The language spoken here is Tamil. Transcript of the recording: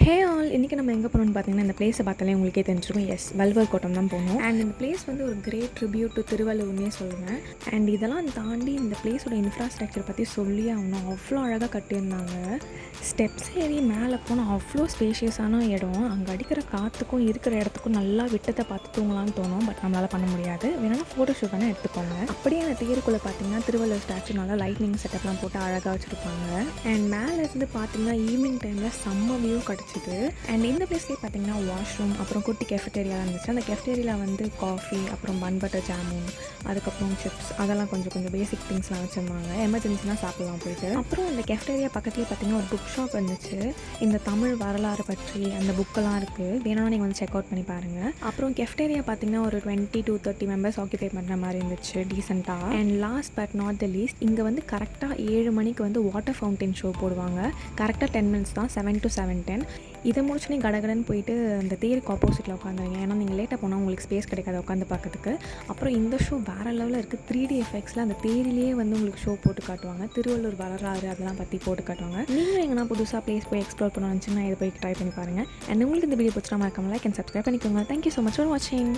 ஹே ஆல் இன்றைக்கி நம்ம எங்கே போகணும்னு பார்த்தீங்கன்னா இந்த பிளேஸை பார்த்தாலே உங்களுக்கே தெரிஞ்சிருக்கும். எஸ், வல்வர் கோட்டம் தான் போகணும். அண்ட் இந்த பிளேஸ் வந்து ஒரு கிரேட் ட்ரிபியூட் டு திருவள்ளுவர்னே சொல்லுவேன். அண்ட் இதெல்லாம் தாண்டி இந்த பிளேஸோட இன்ஃப்ராஸ்ட்ரக்சர் பற்றி சொல்லி ஆகணும். அவ்வளோ அழகாக கட்டியிருந்தாங்க. ஸ்டெப்ஸ் ஏறி மேலே போனால் அவ்வளோ ஸ்பேஷியஸான இடம். அங்கே அடிக்கிற காற்றுக்கும் இருக்கிற இடத்துக்கும் நல்லா விட்டத்தை பார்த்து தூங்கலான்னு தோணும். பட் நம்மளால் பண்ண முடியாது. வேணாலும் ஃபோட்டோஷூட் வேணால் எடுத்துக்கோங்க. அப்படியே அந்த தேருக்குள்ளே பார்த்தீங்கன்னா திருவள்ளுவர் ஸ்டாச்சு நல்லா லைட்னிங் செட்டப்லாம் போட்டு அழகாக வச்சுருப்பாங்க. அண்ட் மேலே இருந்து பார்த்தீங்கன்னா ஈவினிங் டைமில் செம்ம வியூ கிடச்சிது. அண்ட் இந்த பிளேஸ்லேயே பார்த்தீங்கன்னா வாஷ்ரூம், அப்புறம் குட்டி கெஃபட்டேரியா இருந்துச்சு. அந்த கெஃபட்டேரியாவில் வந்து காஃபி, அப்புறம் பன் பட்டர் ஜாமுன், அதுக்கப்புறம் சிப்ஸ், அதெல்லாம் கொஞ்சம் பேசிக் திங்ஸ்லாம் வச்சுருந்தாங்க. எமர்ஜென்சிலாம் சாப்பிட்லாம் போயிட்டு. அப்புறம் அந்த கெஃபட்டேரியா பக்கத்துலேயே பார்த்தீங்கன்னா ஒரு புக் ஷாப் இருந்துச்சு. இந்த தமிழ் வரலாறு பற்றி அந்த புக்கெல்லாம் இருக்குது. வேணாலும் நீங்கள் வந்து செக் அவுட் பண்ணி பாருங்கள். அப்புறம் கெஃபட்டேரியா பார்த்தீங்கன்னா ஒரு 20 to 30 மெம்பர்ஸ் ஆக்கியபை பண்ணுற மாதிரி இருந்துச்சு டீசெண்டாக. And last but not the least, இங்கே வந்து கரெக்டாக 7 மணிக்கு வந்து வாட்டர் ஃபவுண்டைன் ஷோ போடுவாங்க. கரெக்டாக 10 minutes தான், 7 to 7:10. இதை முடிச்சுனே கடகடன்னு போயிட்டு அந்த தேருக்கு ஆப்போசிட்டில் உட்காந்துருங்க. ஏன்னா நீங்கள் லேட்டாக போனால் உங்களுக்கு ஸ்பேஸ் கிடைக்காது உட்காந்து பார்க்கறதுக்கு. அப்புறம் இந்த ஷோ வேறு லெவலில் இருக்குது. 3D எஃபெக்ட்ஸில் அந்த தேரிலேயே வந்து உங்களுக்கு ஷோ போட்டு காட்டுவாங்க. திருவள்ளூர் வரலாறு அதெல்லாம் பற்றி போட்டு காட்டுவாங்க. நீங்களும் எங்கன்னா புதுசாக பிளேஸ் போய் எக்ஸ்ப்ளோர் பண்ண நினச்சிங்கன்னா இதை போய் ட்ரை பண்ணி பாருங்கள். அண்ட் உங்களுக்கு இந்த வீடியோ பிடிச்சா மறக்காம லைக் அண்ட் சப்ஸ்கிரைப் பண்ணிக்கோங்க. தேங்க்யூ ஸோ மச் ஃபார் வாட்சிங்.